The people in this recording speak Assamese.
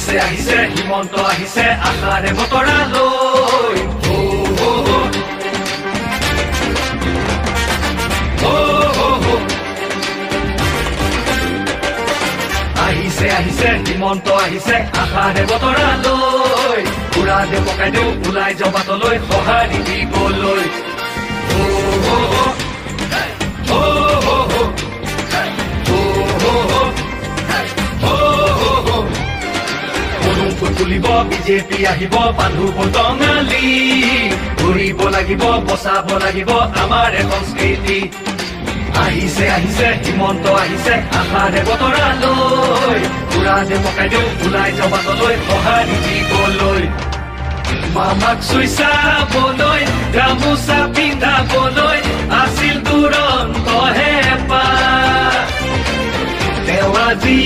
আহিছে আহিছে হিমন্ত আহিছে আশাৰে বতৰা লৈ আহিছে আহিছে হিমন্ত আহিছে আশাৰে বতৰা লৈ পুৰা দে পকাই দিওঁ ওলাই যাওঁ বাটলৈ সঁহাৰি দিবলৈ তুলিব বিজেপি আহিব বান্ধু বটঙালী ঘূৰিব লাগিব বচাব লাগিব আমাৰ সংস্কৃতি আহিছে আহিছে হিমন্ত আহিছে আশাৰে বতৰা লৈ পুৰা দে পকাই দিওঁ ওলাই যাওঁ বাটলৈ সঁহাৰি দিবলৈ মামাক চুই চাবলৈ গামোচা পিন্ধাবলৈ আছিল দুৰন্ত হেঁপাহ তেওঁ আজি